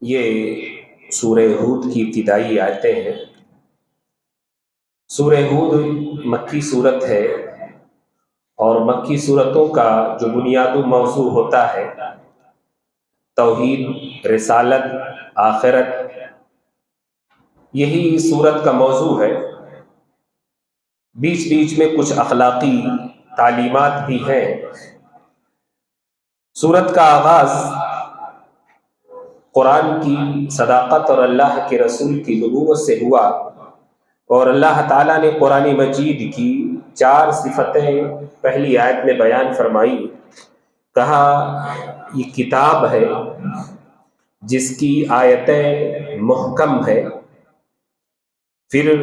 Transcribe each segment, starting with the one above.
یہ سورہ ہود کی ابتدائی آیتیں ہیں۔ سورہ ہود مکی صورت ہے، اور مکی صورتوں کا جو بنیادی موضوع ہوتا ہے توحید، رسالت، آخرت، یہی صورت کا موضوع ہے۔ بیچ بیچ میں کچھ اخلاقی تعلیمات بھی ہیں۔ صورت کا آغاز قرآن کی صداقت اور اللہ کے رسول کی نبوت سے ہوا، اور اللہ تعالیٰ نے قرآن مجید کی 4 صفتیں پہلی آیت میں بیان فرمائی۔ کہا یہ کتاب ہے جس کی آیتیں محکم ہے، پھر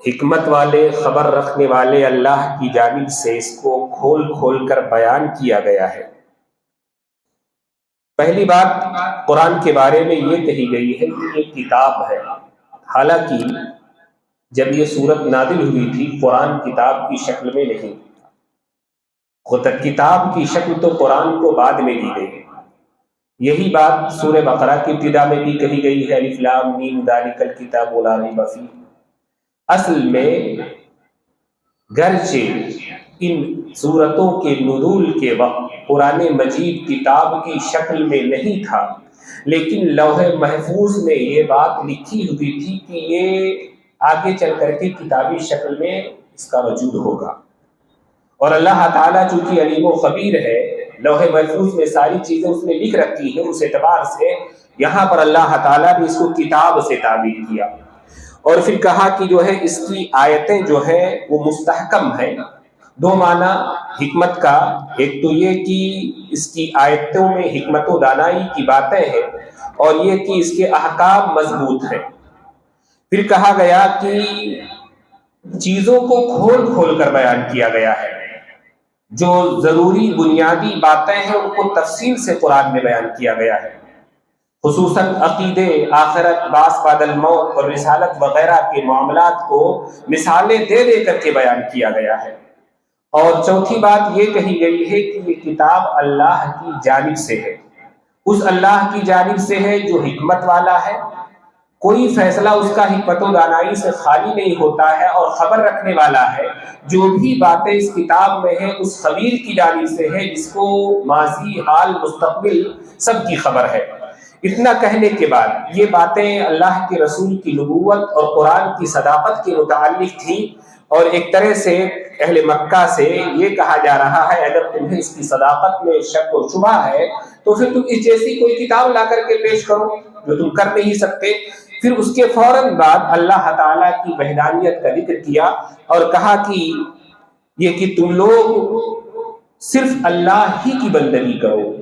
حکمت والے، خبر رکھنے والے اللہ کی جانب سے اس کو کھول کھول کر بیان کیا گیا ہے۔ پہلی بات قرآن کے بارے میں یہ کہی گئی ہے کہ یہ کتاب ہے، حالانکہ جب یہ سورت نازل ہوئی تھی قرآن کتاب کی شکل میں نہیں، خود کتاب کی شکل تو قرآن کو بعد میں دی گئی۔ یہی بات سورہ بقرہ کی ابتدا میں بھی کہی گئی ہے، الف لام میم ذالک الکتاب لا ریب فیہ۔ اصل میں گرچہ ان سورتوں کے نزول کے وقت قرآن مجید کتاب کی شکل میں نہیں تھا، لیکن لوح محفوظ میں یہ بات لکھی ہوئی تھی کہ یہ آگے چل کر کے کتابی شکل میں اس کا وجود ہوگا۔ اور اللہ تعالیٰ چونکہ علیم و خبیر ہے، لوح محفوظ میں ساری چیزیں اس نے لکھ رکھی ہیں، اس اعتبار سے یہاں پر اللہ تعالیٰ نے اس کو کتاب سے تعبیر کیا۔ اور پھر کہا کہ جو ہے اس کی آیتیں جو ہیں وہ مستحکم ہیں۔ 2 معنی حکمت کا، ایک تو یہ کہ اس کی آیتوں میں حکمت و دانائی کی باتیں ہیں، اور یہ کہ اس کے احکام مضبوط ہیں۔ پھر کہا گیا کہ چیزوں کو کھول کھول کر بیان کیا گیا ہے، جو ضروری بنیادی باتیں ہیں ان کو تفصیل سے قرآن میں بیان کیا گیا ہے، خصوصاً عقیدے، آخرت، بعث بعد الموت اور رسالت وغیرہ کے معاملات کو مثالیں دے دے کر کے بیان کیا گیا ہے۔ اور چوتھی بات یہ کہی گئی ہے کہ یہ کتاب اللہ کی جانب سے ہے، اس اللہ کی جانب سے ہے جو حکمت والا ہے، کوئی فیصلہ اس کا حکمت و دانائی سے خالی نہیں ہوتا ہے، اور خبر رکھنے والا ہے، جو بھی باتیں اس کتاب میں ہیں اس خبیر کی جانب سے ہے جس کو ماضی، حال، مستقبل سب کی خبر ہے۔ اتنا کہنے کے بعد یہ باتیں اللہ کے رسول کی نبوت اور قرآن کی صداقت کے متعلق تھیں، اور ایک طرح سے اہل مکہ سے یہ کہا جا رہا ہے اگر تمہیں اس کی صداقت میں شک و شبہ ہے تو پھر تم اس جیسی کوئی کتاب لا کر کے پیش کرو، جو تم کر نہیں سکتے۔ پھر اس کے فوراً بعد اللہ تعالیٰ کی وحدانیت کا ذکر کیا اور کہا کہ یہ کہ تم لوگ صرف اللہ ہی کی بندگی کرو،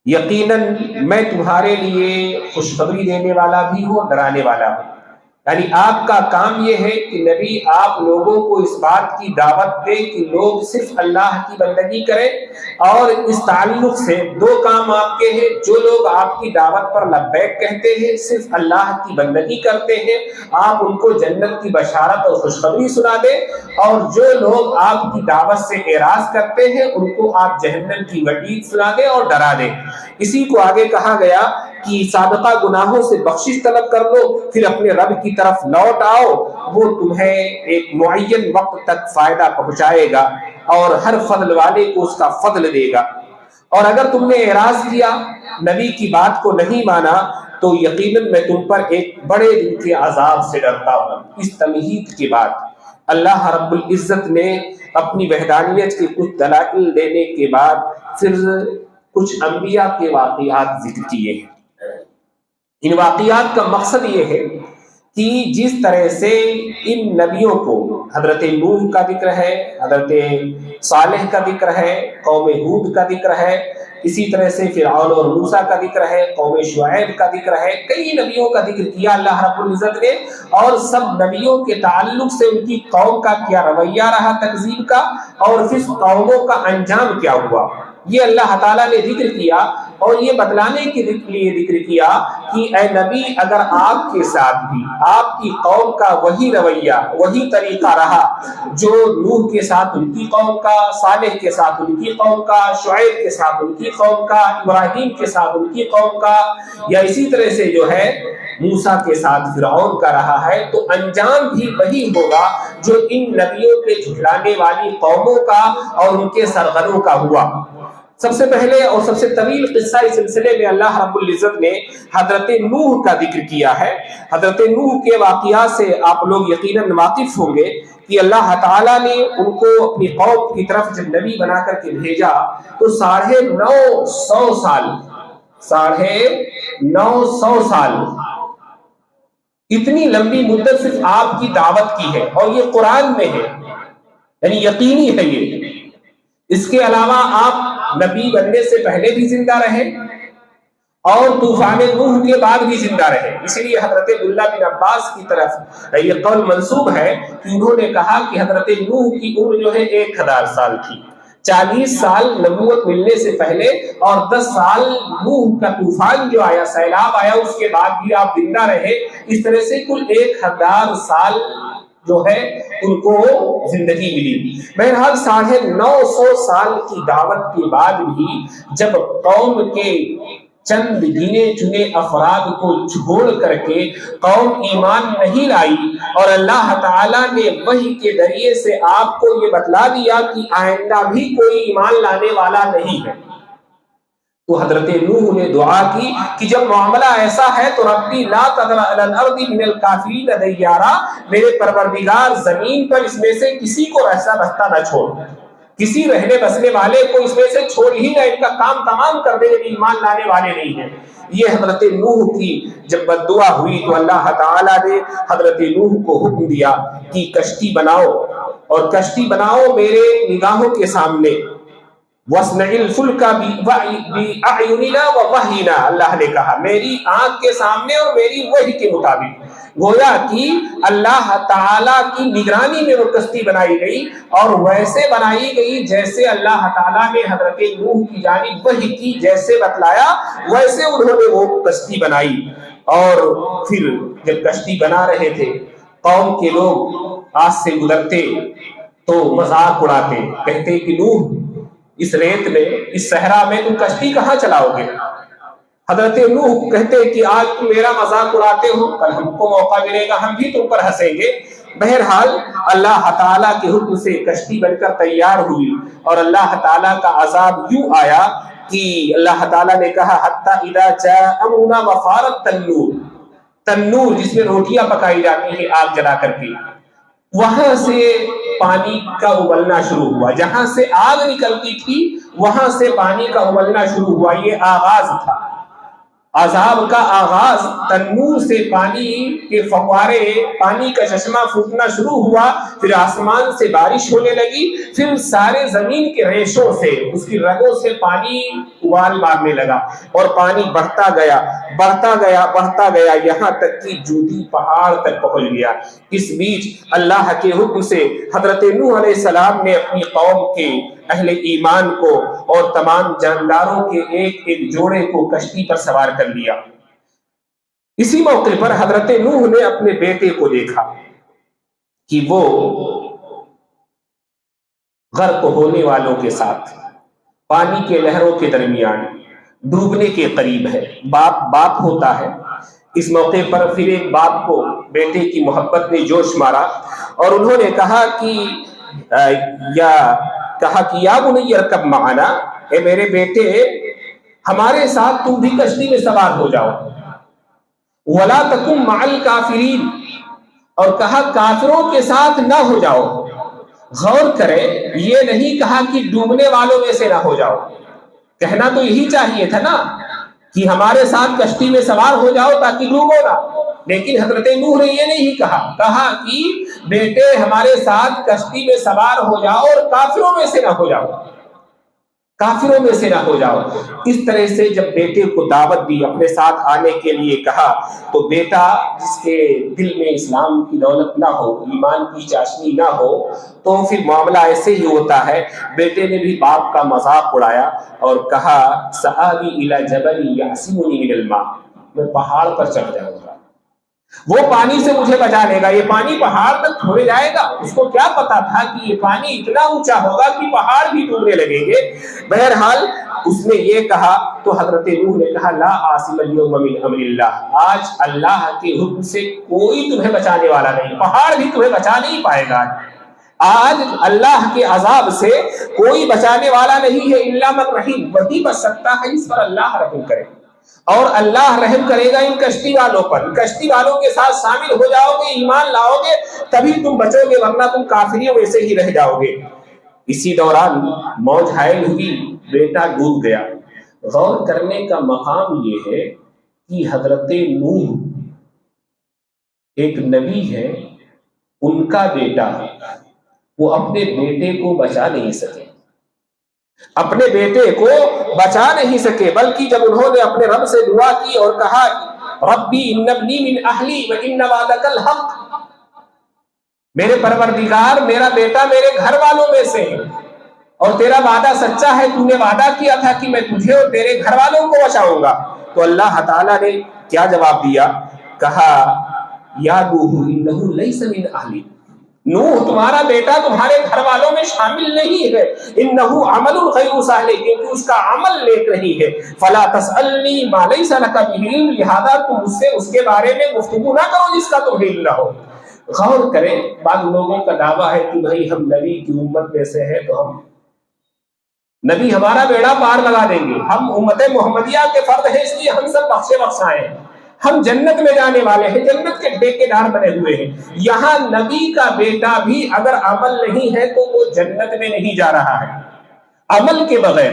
یقیناً میں تمہارے لیے خوشخبری دینے والا بھی ہوں، ڈرانے والا ہوں۔ یعنی آپ کا کام یہ ہے کہ نبی آپ لوگوں کو اس بات کی دعوت دے کہ لوگ صرف اللہ کی بندگی کریں، اور اس تعلق سے 2 کام آپ کے ہیں۔ جو لوگ آپ کی دعوت پر لبیک کہتے ہیں، صرف اللہ کی بندگی کرتے ہیں، آپ ان کو جنت کی بشارت اور خوشخبری سنا دیں، اور جو لوگ آپ کی دعوت سے اعراض کرتے ہیں ان کو آپ جہنم کی وعید سنا دیں اور ڈرا دیں۔ اسی کو آگے کہا گیا کہ سابقہ گناہوں سے بخشش طلب کر لو، پھر اپنے رب کی طرف لوٹ آؤ، وہ تمہیں ایک معین وقت تک فائدہ پہنچائے گا، اور ہر فضل والے کو اس کا فضل دے گا۔ اور اگر تم نے اعراض کیا، نبی کی بات کو نہیں مانا، تو یقیناً میں تم پر ایک بڑے دن کے عذاب سے ڈرتا ہوں۔ اس تمہید کے بعد اللہ رب العزت نے اپنی وحدانیت کے کچھ دلائل دینے کے بعد پھر کچھ انبیاء کے واقعات ذکر کیے ہیں۔ ان واقعات کا مقصد یہ ہے کہ جس طرح سے ان نبیوں کو حضرت نوح کا ذکر ہے، حضرت صالح کا ذکر ہے، قوم ہود کا ذکر ہے، اسی طرح سے فرعون اور موسیٰ کا ذکر ہے، قوم شعیب کا ذکر ہے، کئی نبیوں کا ذکر کیا اللہ رب العزت نے، اور سب نبیوں کے تعلق سے ان کی قوم کا کیا رویہ رہا تکذیب کا، اور پھر قوموں کا انجام کیا ہوا، یہ اللہ تعالیٰ نے ذکر کیا اور یہ بتلانے کے لیے ذکر کیا کہ اے نبی اگر آپ کے ساتھ بھی آپ کی قوم کا وہی رویہ وہی طریقہ رہا جو نوح کے ساتھ ان کی قوم کا، صالح کے ساتھ ان کی قوم کا، شعیب کے ساتھ ان کی قوم کا، ابراہیم کے ساتھ ان کی قوم کا، یا اسی طرح سے جو ہے موسیٰ کے ساتھ فرعون کا رہا ہے، تو انجام بھی وہی ہوگا جو ان نبیوں کے جھٹلانے والی قوموں کا اور ان کے سرغنوں کا ہوا۔ سب سے پہلے اور سب سے طویل قصہ اس سلسلے میں اللہ رب العزت نے حضرت نوح کا ذکر کیا ہے۔ حضرت نوح کے واقعات سے آپ لوگ یقیناً واقف ہوں گے کہ اللہ تعالیٰ نے ان کو اپنی قوم کی طرف جب نبی بنا کر کے بھیجا تو 950 سال اتنی لمبی مدت صرف آپ کی دعوت کی ہے، اور یہ قرآن میں ہے، یعنی یقینی ہے یہ۔ اس کے علاوہ آپ نبی بننے سے پہلے بھی زندہ رہے اور طوفان نوح کے بعد بھی زندہ رہے۔ اس لیے حضرت عبداللہ بن عباس کی طرف یہ قول منسوب ہے کہ انہوں نے کہا کہ حضرت نوح کی عمر جو ہے 1000 سال تھی، 40 سال نبوت ملنے سے پہلے اور 10 سال نوح کا طوفان جو آیا، سیلاب آیا، اس کے بعد بھی آپ زندہ رہے۔ اس طرح سے کل 1000 سال جو ہے ان کو زندگی ملی۔ بہرحال 950 سال کی دعوت کے بعد بھی جب قوم کے چند گنے چنے افراد کو چھوڑ کر کے قوم ایمان نہیں لائی، اور اللہ تعالیٰ نے وحی کے ذریعے سے آپ کو یہ بتلا دیا کہ آئندہ بھی کوئی ایمان لانے والا نہیں ہے، تو حضرت نوح نے دعا کی کہ جب معاملہ ایسا ہے تو ربی لا تذر علی الارض من الکافرین دیارا، میرے پروردگار زمین پر اس میں سے کسی کو ایسا بستا نہ چھوڑ، کسی رہنے بسنے والے کو اس میں سے چھوڑ ہی نہ، ان کا کام تمام کر دے، ایمان لانے والے نہیں ہیں۔ یہ حضرت نوح کی جب بد دعا ہوئی تو اللہ تعالیٰ نے حضرت نوح کو حکم دیا کہ کشتی بناؤ، اور کشتی بناؤ میرے نگاہوں کے سامنے، وَاصْنَعِ الْفُلْكَ بِأَعْيُنِنَا وَوَحْيِنَا، اللہ نے کہا میری آنکھ کے سامنے اور میری وحی کے مطابق، گویا کہ اللہ تعالیٰ کی نگرانی میں وہ کشتی بنائی گئی، اور ویسے بنائی گئی جیسے اللہ تعالیٰ نے حضرت نوح کی جانب وحی کی، جیسے بتلایا ویسے انہوں نے وہ کشتی بنائی۔ اور پھر جب کشتی بنا رہے تھے، قوم کے لوگ آس سے گزرتے تو مذاق اڑاتے، کہتے کہ نوح اس ریت میں، اس صحرا میں تم کشتی کہاں چلاؤ گے؟ حضرت نوح کہتے کہ آج تم میرا مذاق اڑاتے ہو، کل ہم کو موقع ملے گا ہم بھی تم پر ہنسیں گے۔ بہرحال اللہ تعالیٰ کے حکم سے کشتی بن کر تیار ہوئی، اور اللہ تعالیٰ کا عذاب یوں آیا کہ اللہ تعالیٰ نے کہا حتی اذا جاء امرنا وفارت تنور جس میں روٹیاں پکائی جاتی ہیں آگ جلا کر کے، وہاں سے پانی کا ابلنا شروع ہوا، جہاں سے آگ نکلتی تھی وہاں سے پانی کا ابلنا شروع ہوا۔ یہ آغاز تھا، عذاب کا آغاز، تنور سے پانی کے فوارے، پانی کا چشمہ پھوٹنا شروع ہوا، پھر آسمان سے بارش ہونے لگی، پھر سارے زمین کے ریشوں سے، اس کی رگوں سے پانی ابال مارنے لگا، اور پانی بڑھتا گیا بڑھتا گیا بڑھتا گیا، یہاں تک کہ جودھی پہاڑ تک پہنچ گیا۔ اس بیچ اللہ کے حکم سے حضرت نوح علیہ السلام نے اپنی قوم کے اہل ایمان کو اور تمام جانداروں کے ایک ایک جوڑے کو کشتی پر سوار کر لیا۔ اسی موقع پر حضرت نوح نے اپنے بیٹے کو دیکھا کہ وہ غرق ہونے والوں کے ساتھ پانی کے لہروں کے درمیان ڈوبنے کے قریب ہے۔ باپ ہوتا ہے، اس موقع پر پھر ایک باپ کو بیٹے کی محبت نے جوش مارا، اور انہوں نے کہا کہ یا بنی ارکب معنا، اے میرے بیٹے ہمارے ساتھ تم بھی کشتی میں سوار ہو جاؤ، ولا تکن مع الکافرین، اور کہا کافروں کے ساتھ نہ ہو جاؤ۔ غور کرے، یہ نہیں کہا کہ ڈوبنے والوں میں سے نہ ہو جاؤ، کہنا تو یہی چاہیے تھا نا کہ ہمارے ساتھ کشتی میں سوار ہو جاؤ تاکہ ڈوبو نہ، لیکن حضرت نوح نے یہ نہیں کہا، کہا کہ بیٹے ہمارے ساتھ کشتی میں سوار ہو جاؤ اور کافروں میں سے نہ ہو جاؤ۔ کافروں میں سے نہ ہو جاؤ۔ اس طرح سے جب بیٹے کو دعوت دی، اپنے ساتھ آنے کے لیے کہا، تو بیٹا جس کے دل میں اسلام کی دولت نہ ہو، ایمان کی چاشنی نہ ہو، تو پھر معاملہ ایسے ہی ہوتا ہے۔ بیٹے نے بھی باپ کا مذاق اڑایا اور کہا سآوی الی جبل یعصمنی من الماء، میں پہاڑ پر چڑھ جاؤں گا، وہ پانی سے مجھے بچا لے گا۔ یہ پانی پہاڑ تک تھوڑے جائے گا، اس کو کیا پتا تھا کہ یہ پانی اتنا اونچا ہوگا کہ پہاڑ بھی ڈوبنے لگیں گے۔ بہرحال اس نے یہ کہا تو حضرت نوح نے کہا لا عاصم اليوم من امر اللہ، آج اللہ کے حکم سے کوئی تمہیں بچانے والا نہیں، پہاڑ بھی تمہیں بچا نہیں پائے گا۔ آج اللہ کے عذاب سے کوئی بچانے والا نہیں ہے، الا من رحیم، وہی بچ سکتا ہے جس پر اللہ رحم کرے، اور اللہ رحم کرے گا ان کشتی والوں پر۔ کشتی والوں کے ساتھ شامل ہو جاؤ گے، ایمان لاؤ گے، تبھی تم بچو گے، ورنہ تم کافریوں میں سے ہی رہ جاؤ گے۔ اسی دوران موج حائل ہوئی، بیٹا ڈوب گیا۔ غور کرنے کا مقام یہ ہے کہ حضرت نوح ایک نبی ہے، ان کا بیٹا، وہ اپنے بیٹے کو بچا نہیں سکے، اپنے بیٹے کو بچا نہیں سکے، بلکہ جب انہوں نے اپنے رب سے دعا کی اور کہا ربی ان ابنی من اہلی وان وعدک الحق، میرے پروردگار میرا بیٹا میرے گھر والوں میں سے ہے اور تیرا وعدہ سچا ہے، تو نے وعدہ کیا تھا کہ میں تجھے اور تیرے گھر والوں کو بچاؤں گا۔ تو اللہ تعالیٰ نے کیا جواب دیا؟ کہا یا نوح انہ لیس من اہلی، نوح تمہارا بیٹا تمہارے گھر والوں میں شامل نہیں ہے، انہ عمل غیر صالح، کیونکہ اس کا عمل نیک نہیں ہے، فلا تسألنی ما لیس لک بہ علم، لہذا تم اس سے اس کے بارے میں گفتگو نہ کرو جس کا تمہیں علم نہ ہو۔ غور کریں، بعض لوگوں کا دعویٰ ہے کہ بھائی ہم نبی کی امت میں سے ہیں تو ہم نبی ہمارا بیڑا پار لگا دیں گے، ہم امت محمدیہ کے فرد ہیں اس لیے ہم سب بخشے بخشائے ہیں، ہم جنت میں جانے والے ہیں، جنت کے ٹھیکیدار بنے ہوئے ہیں۔ یہاں نبی کا بیٹا بھی اگر عمل نہیں ہے تو وہ جنت میں نہیں جا رہا ہے۔ عمل کے بغیر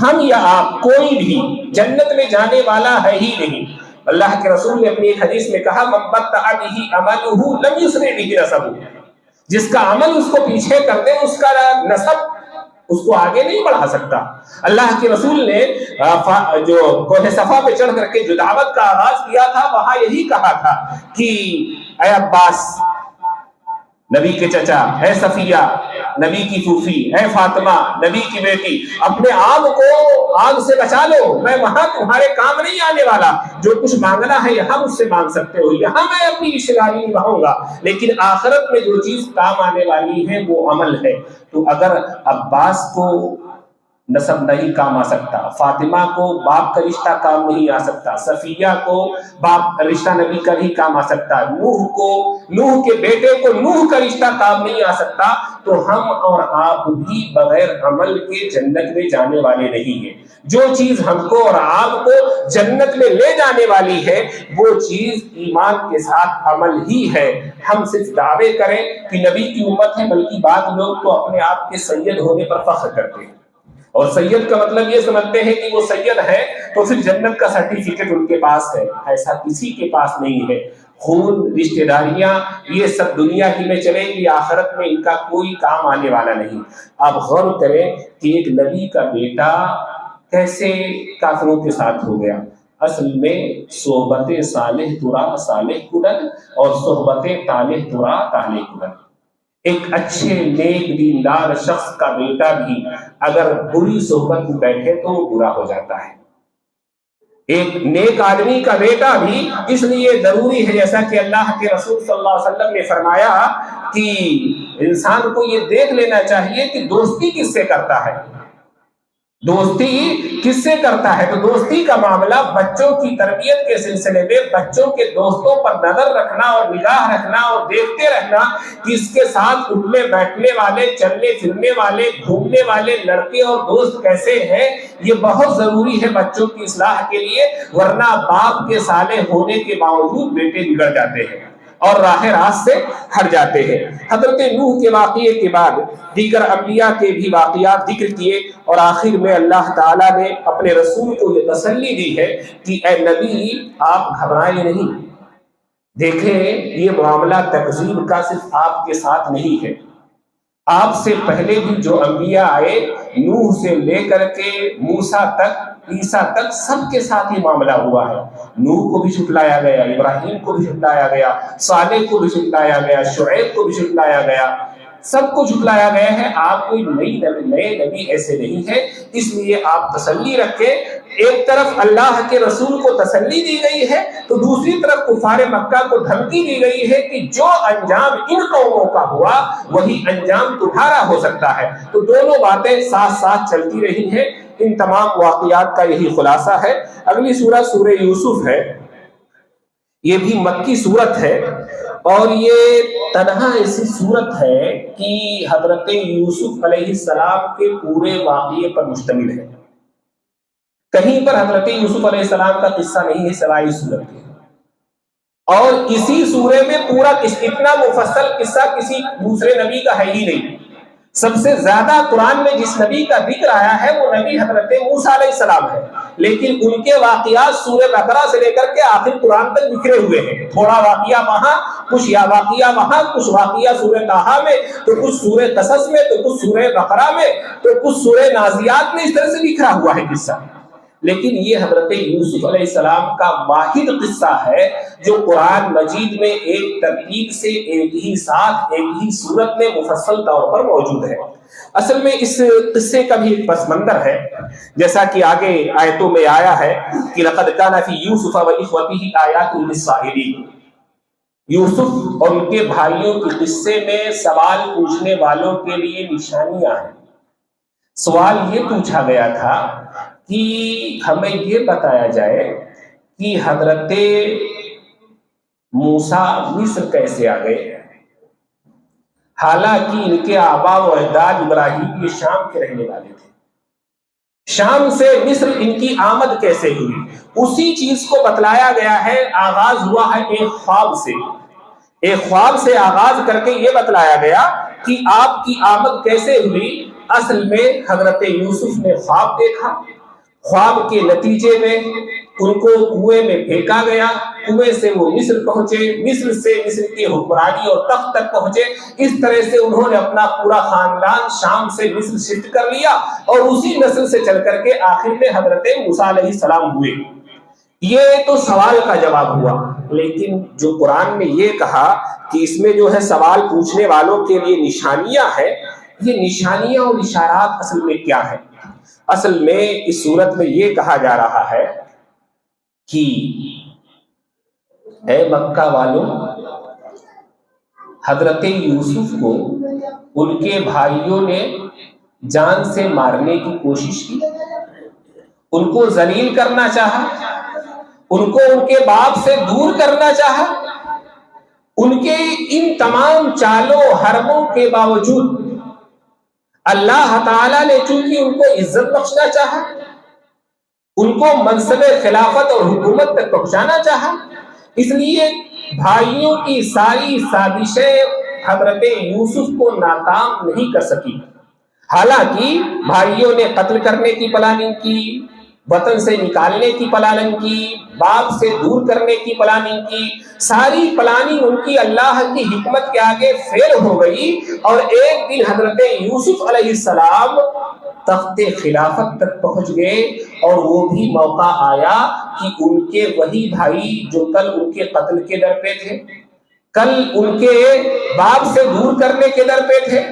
ہم یا آپ کوئی بھی جنت میں جانے والا ہے ہی نہیں۔ اللہ کے رسول نے اپنی ایک حدیث میں کہا من بطأ بہ عملہ لم یسرع بہ نسبہ، جس کا عمل اس کو پیچھے کر دے اس کا نسب اس کو آگے نہیں بڑھا سکتا۔ اللہ کے رسول نے جو کوہ صفا پہ چڑھ کر کے جو دعوت کا آغاز کیا تھا وہاں یہی کہا تھا کہ اے عباس نبی کے چچا، اے صفیہ نبی کی پھوپھی، اے فاطمہ نبی کی بیٹی، اپنے آپ کو آگ سے بچا لو، میں وہاں تمہارے کام نہیں آنے والا، جو کچھ مانگنا ہے یہاں مجھ سے مانگ سکتے ہو، یہاں میں اپنی رشتہ داری نبھاؤں گا، لیکن آخرت میں جو چیز کام آنے والی ہے وہ عمل ہے۔ تو اگر عباس کو نسب نہیں کام آ سکتا، فاطمہ کو باپ کا رشتہ کام نہیں آ سکتا، صفیہ کو باپ رشتہ نبی کا نہیں کام آ سکتا، نوح کے بیٹے کو نوح کا رشتہ کام نہیں آ سکتا، تو ہم اور آپ بھی بغیر عمل کے جنت میں جانے والے نہیں ہیں۔ جو چیز ہم کو اور آپ کو جنت میں لے جانے والی ہے وہ چیز ایمان کے ساتھ عمل ہی ہے۔ ہم صرف دعوے کریں کہ نبی کی امت ہے، بلکہ بعض لوگ تو اپنے آپ کے سید ہونے پر فخر کرتے ہیں، اور سید کا مطلب یہ سمجھتے ہیں کہ وہ سید ہے تو پھر جنت کا سرٹیفکیٹ ان کے پاس ہے۔ ایسا کسی کے پاس نہیں ہے۔ خون، رشتہ داریاں، یہ سب دنیا ہی میں چلے گی، آخرت میں ان کا کوئی کام آنے والا نہیں۔ آپ غور کریں کہ ایک نبی کا بیٹا کیسے کافروں کے ساتھ ہو گیا۔ اصل میں صحبت صالح ترا صالح کنن اور صحبت طالح ترا طالح کنن۔ ایک اچھے نیک دیندار شخص کا بیٹا بھی اگر بری صحبت میں بیٹھے تو وہ برا ہو جاتا ہے۔ ایک نیک آدمی کا بیٹا بھی اس لیے ضروری ہے، جیسا کہ اللہ کے رسول صلی اللہ علیہ وسلم نے فرمایا کہ انسان کو یہ دیکھ لینا چاہیے کہ دوستی کس سے کرتا ہے، دوستی کس سے کرتا ہے۔ تو دوستی کا معاملہ بچوں کی تربیت کے سلسلے میں بچوں کے دوستوں پر نظر رکھنا اور نگاہ رکھنا اور دیکھتے رہنا کہ اس کے ساتھ اٹھنے بیٹھنے والے، چلنے پھرنے والے، گھومنے والے لڑکے اور دوست کیسے ہیں، یہ بہت ضروری ہے بچوں کی اصلاح کے لیے، ورنہ باپ کے صالح ہونے کے باوجود بیٹے بگڑ جاتے ہیں اور راہ راست سے ہٹ جاتے ہیں۔ حضرت نوح کے واقعے کے بعد دیگر انبیاء کے بھی واقعات ذکر کیے، اور آخر میں اللہ تعالیٰ نے اپنے رسول کو یہ تسلی دی ہے کہ اے نبی آپ گھبرائیں نہیں، دیکھیں یہ معاملہ تکذیب کا صرف آپ کے ساتھ نہیں ہے، آپ سے پہلے بھی جو انبیاء آئے، نوح سے لے کر کے موسیٰ تک، عیسیٰ تک، سب کے ساتھ ہی معاملہ ہوا ہے۔ نوح کو بھی جھٹلایا گیا، ابراہیم کو بھی جھٹلایا گیا، صالح کو بھی جھٹلایا گیا، شعیب کو بھی جھٹلایا گیا، سب کو جھٹلایا گیا ہے۔ آپ کوئی نئے نبی ایسے نہیں ہے، اس لیے آپ تسلی رکھیں۔ ایک طرف اللہ کے رسول کو تسلی دی گئی ہے تو دوسری طرف کفار مکہ کو دھمکی دی گئی ہے کہ جو انجام ان قوموں کا ہوا وہی انجام تمہارا ہو سکتا ہے۔ تو دونوں باتیں ساتھ ساتھ چلتی رہی ہیں۔ ان تمام واقعات کا یہی خلاصہ ہے۔ اگلی سورہ سورہ یوسف ہے، یہ بھی مکی سورت ہے، اور یہ تنہا ایسی صورت ہے کہ حضرت یوسف علیہ السلام کے پورے واقعے پر مشتمل ہے۔ کہیں پر حضرت یوسف علیہ السلام کا قصہ نہیں ہے سوائے اس صورت کے، اور اسی سورے میں پورا اتنا مفصل قصہ کسی دوسرے نبی کا ہے ہی نہیں۔ سب سے زیادہ قرآن میں جس نبی کا ذکر آیا ہے وہ نبی حضرت موسیٰ علیہ السلام ہے، لیکن ان کے واقعات سورہ بقرہ سے لے کر کے آخر قرآن تک بکھرے ہوئے ہیں۔ تھوڑا واقعہ وہاں، کچھ یا واقعہ وہاں، کچھ واقعہ سورہ طٰہٰ میں، تو کچھ سورہ قصص میں، تو کچھ سورہ بقرہ میں، تو کچھ سورہ نازیات میں، اس طرح سے بکھرا ہوا ہے قصہ۔ لیکن یہ حضرت یوسف علیہ السلام کا واحد قصہ ہے جو قرآن مجید میں ایک ترتیب سے ایک ہی ساتھ ایک ہی صورت میں مفصل طور پر موجود ہے۔ اصل میں اس قصے کا بھی ایک پس منظر ہے، جیسا کہ آگے آیتوں میں آیا ہے کہ لقد کان فی یوسف واخوتہ آیات للسائلین، یوسف اور ان کے بھائیوں کے قصے میں سوال پوچھنے والوں کے لیے نشانیاں ہیں۔ سوال یہ پوچھا گیا تھا کہ ہمیں یہ بتایا جائے کہ حضرت موسیٰ مصر کیسے آ گئے، حالانکہ ان کے آبا و اجداد ابراہیم یہ شام کے رہنے والے تھے۔ شام سے مصر ان کی آمد کیسے ہوئی، اسی چیز کو بتلایا گیا ہے۔ آغاز ہوا ہے ایک خواب سے، ایک خواب سے آغاز کر کے یہ بتلایا گیا کہ آپ کی آمد کیسے ہوئی۔ اصل میں حضرت یوسف نے خواب دیکھا، خواب کے نتیجے میں ان کو کنویں میں پھینکا گیا، کنویں سے وہ مصر پہنچے، مصر سے مصر کی حکمرانی اور تخت تک پہنچے۔ اس طرح سے انہوں نے اپنا پورا خاندان شام سے مصر شفٹ کر لیا، اور اسی نسل سے چل کر کے آخر میں حضرت موسیٰ علیہ السلام ہوئے۔ یہ تو سوال کا جواب ہوا، لیکن جو قرآن نے یہ کہا کہ اس میں جو ہے سوال پوچھنے والوں کے لیے نشانیاں ہیں، یہ نشانیاں اور اشارات اصل میں کیا ہیں؟ اصل میں اس صورت میں یہ کہا جا رہا ہے کہ اے مکہ والوں، حضرت یوسف کو ان کے بھائیوں نے جان سے مارنے کی کوشش کی، ان کو ذلیل کرنا چاہا، ان کو ان کے باپ سے دور کرنا چاہا۔ ان کے ان تمام چالوں حربوں کے باوجود اللہ تعالیٰ نے چونکہ ان کو عزت بخشنا چاہا، ان کو منصب خلافت اور حکومت تک پہنچانا چاہا، اس لیے بھائیوں کی ساری سازشیں حضرت یوسف کو ناکام نہیں کر سکی۔ حالانکہ بھائیوں نے قتل کرنے کی پلاننگ کی، وطن سے نکالنے کی پلاننگ کی، باپ سے دور کرنے کی پلاننگ کی، ساری پلاننگ ان کی اللہ کی حکمت کے آگے فیل ہو گئی، اور ایک دن حضرت یوسف علیہ السلام تخت خلافت تک پہنچ گئے، اور وہ بھی موقع آیا کہ ان کے وہی بھائی جو کل ان کے قتل کے در پہ تھے، کل ان کے باپ سے دور کرنے کے در پہ تھے،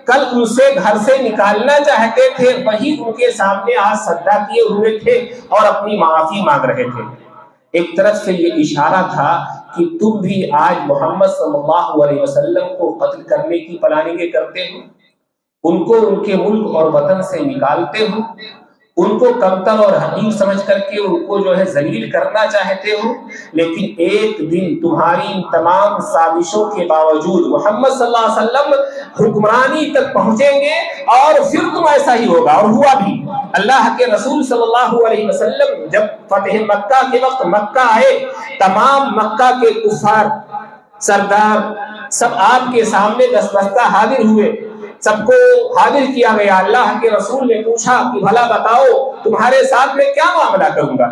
کل ان سے گھر سے نکالنا چاہتے تھے، وہی ان کے سامنے آج سجدہ کیے ہوئے تھے اور اپنی معافی مانگ رہے تھے۔ ایک طرف سے یہ اشارہ تھا کہ تم بھی آج محمد صلی اللہ علیہ وسلم کو قتل کرنے کی پلاننگیں کرتے ہو، ان کو ان کے ملک اور وطن سے نکالتے ہو، ان کو کمتر اور حقیر سمجھ کر کے ان کو جو ہے ذلیل کرنا چاہتے ہو، لیکن ایک دن تمہاری ان تمام سازشوں کے باوجود محمد صلی اللہ علیہ وسلم حکمرانی تک پہنچیں گے، اور پھر تم ایسا ہی ہوگا۔ اور ہوا بھی۔ اللہ کے رسول صلی اللہ علیہ وسلم جب فتح مکہ کے وقت مکہ آئے، تمام مکہ کے کفار سردار سب آپ کے سامنے دستبستہ حاضر ہوئے، سب کو حاضر کیا گیا۔ اللہ کے رسول نے پوچھا کہ بھلا بتاؤ تمہارے ساتھ میں کیا معاملہ کروں گا؟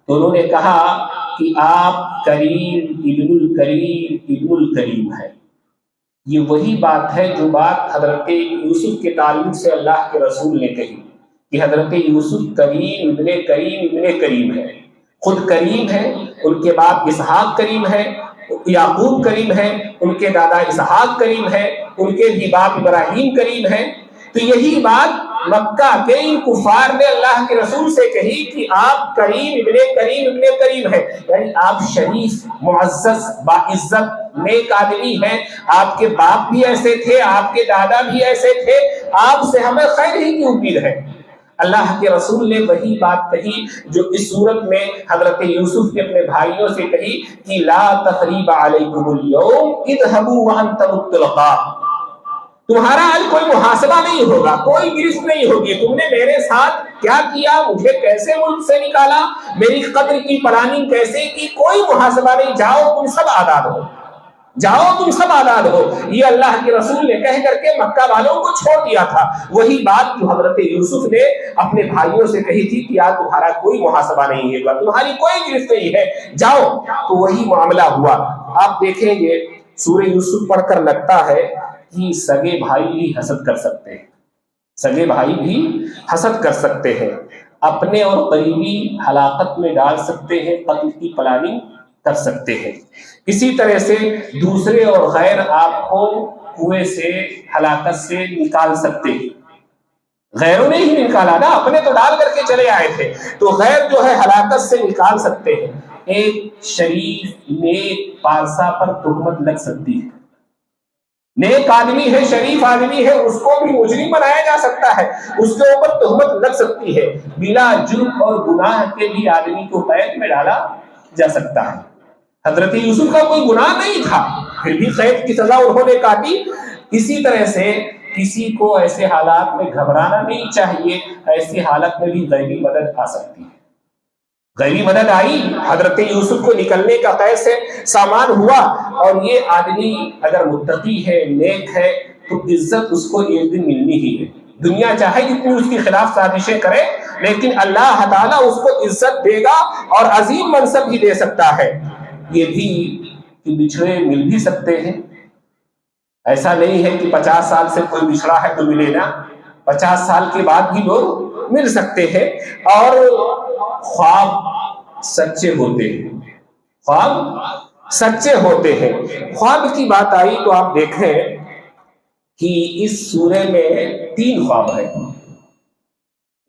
تو انہوں نے کہا کہ آپ کریم ابن الکریم ابن الکریم ہے، یہ وہی بات ہے جو بات حضرت یوسف کے تعلق سے اللہ کے رسول نے کہی کہ حضرت یوسف کریم ابن کریم ہے، خود کریم ہے، ان کے باپ اسحاق کریم ہے، یعقوب کریم ہے، ان کے دادا اسحاق کریم ہے، ان کے بھی باپ ابراہیم کریم ہے۔ تو یہی بات مکہ کے ان کفار نے اللہ کے رسول سے کہی کہ آپ ابن کریم ہے، یعنی آپ شریف، معزز، باعزت، نیک آدمی ہیں، آپ کے باپ بھی ایسے تھے، آپ کے دادا بھی ایسے تھے، آپ سے ہمیں خیر ہی کی امید ہے۔ اللہ کے رسول نے وہی بات کہی جو اس صورت میں حضرت یوسف نے اپنے بھائیوں سے کہی کہ لا تثریب علیکم اليوم اذهبوا وانتم الطلقاء، تمہارا آج کوئی محاسبہ نہیں ہوگا، کوئی گرفت نہیں ہوگی، تم نے میرے ساتھ کیا کیا، مجھے کیسے ملک سے نکالا، میری قتل کی پلاننگ کیسے کی، کوئی محاسبہ نہیں، جاؤ تم سب آزاد ہو، جاؤ تم سب آزاد ہو۔ یہ اللہ کے رسول نے کہہ کر کے مکہ والوں کو چھوڑ دیا تھا۔ وہی بات جو حضرت یوسف نے اپنے بھائیوں سے کہی تھی کہ آج تمہارا کوئی محاسبہ نہیں ہے، تمہاری کوئی گرفت نہیں ہے، جاؤ، تو وہی معاملہ ہوا۔ آپ دیکھیں گے سورہ یوسف پڑھ کر لگتا ہے کہ سگے بھائی بھی حسد کر سکتے ہیں، سگے بھائی بھی حسد کر سکتے ہیں، اپنے اور قریبی ہلاکت میں ڈال سکتے ہیں، قتل کی پلاننگ کر سکتے ہیں۔ اسی طرح سے دوسرے اور غیر آپ کو کنویں سے، ہلاکت سے نکال سکتے ہیں۔ غیروں نے ہی نکالا نا، اپنے تو ڈال کر کے چلے آئے تھے، تو غیر جو ہے ہلاکت سے نکال سکتے ہیں۔ ایک شریف نیک پارسا پر تہمت لگ سکتی ہے، نیک آدمی ہے، شریف آدمی ہے، اس کو بھی مجرم بنایا جا سکتا ہے، اس کے اوپر تہمت لگ سکتی ہے، بلا جرم اور گناہ کے بھی آدمی کو قید میں ڈالا جا سکتا ہے۔ حضرت یوسف کا کوئی گناہ نہیں تھا، پھر بھی قید کی سزا انہوں نے کاٹی۔ اسی طرح سے کسی کو ایسے حالات میں گھبرانا نہیں چاہیے، ایسی حالت میں بھی غیبی مدد آ سکتی ہے۔ غیبی مدد آئی، حضرت یوسف کو نکلنے کا قید سے سامان ہوا، اور یہ آدمی اگر متقی ہے، نیک ہے، تو عزت اس کو ایک دن ملنی ہی ہے۔ دنیا چاہے جتنی اس کی خلاف سازشیں کرے، لیکن اللہ تعالیٰ اس کو عزت دے گا اور عظیم منصب بھی دے سکتا ہے۔ یہ بھی کہ بچھڑے مل بھی سکتے ہیں، ایسا نہیں ہے کہ 50 سال سے کوئی بچھڑا ہے تو ملے نا، 50 سال کے بعد بھی لوگ مل سکتے ہیں۔ اور خواب سچے ہوتے ہیں، خواب سچے ہوتے ہیں۔ خواب کی بات آئی تو آپ دیکھیں کہ اس سورے میں 3 خواب ہیں۔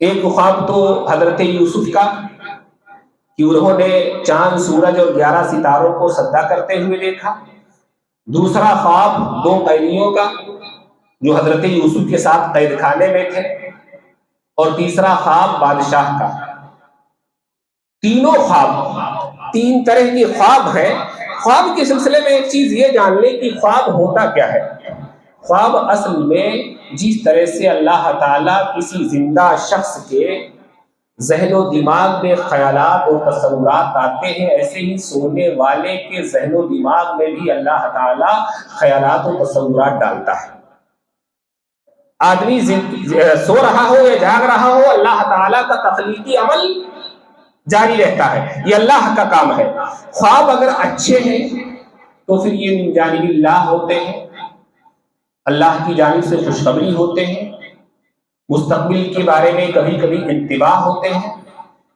ایک خواب تو حضرت یوسف کا کہ انہوں نے چاند، سورج اور 11 ستاروں کو سجدہ کرتے ہوئے دیکھا۔ دوسرا خواب 2 قیدیوں کا جو حضرت یوسف کے ساتھ قید خانے میں تھے، اور تیسرا خواب بادشاہ کا۔ تینوں خواب 3 طرح کے خواب ہیں۔ خواب کے سلسلے میں ایک چیز یہ جان لیں کہ خواب ہوتا کیا ہے۔ خواب اصل میں جس طرح سے اللہ تعالیٰ کسی زندہ شخص کے ذہن و دماغ میں خیالات اور تصورات آتے ہیں، ایسے ہی سونے والے کے ذہن و دماغ میں بھی اللہ تعالیٰ خیالات و تصورات ڈالتا ہے۔ آدمی سو رہا ہو یا جاگ رہا ہو، اللہ تعالیٰ کا تخلیقی عمل جاری رہتا ہے، یہ اللہ کا کام ہے۔ خواب اگر اچھے ہیں تو پھر یہ من جانب اللہ ہوتے ہیں، اللہ کی جانب سے خوشخبری ہوتے ہیں، مستقبل کے بارے میں کبھی کبھی انتباہ ہوتے ہیں،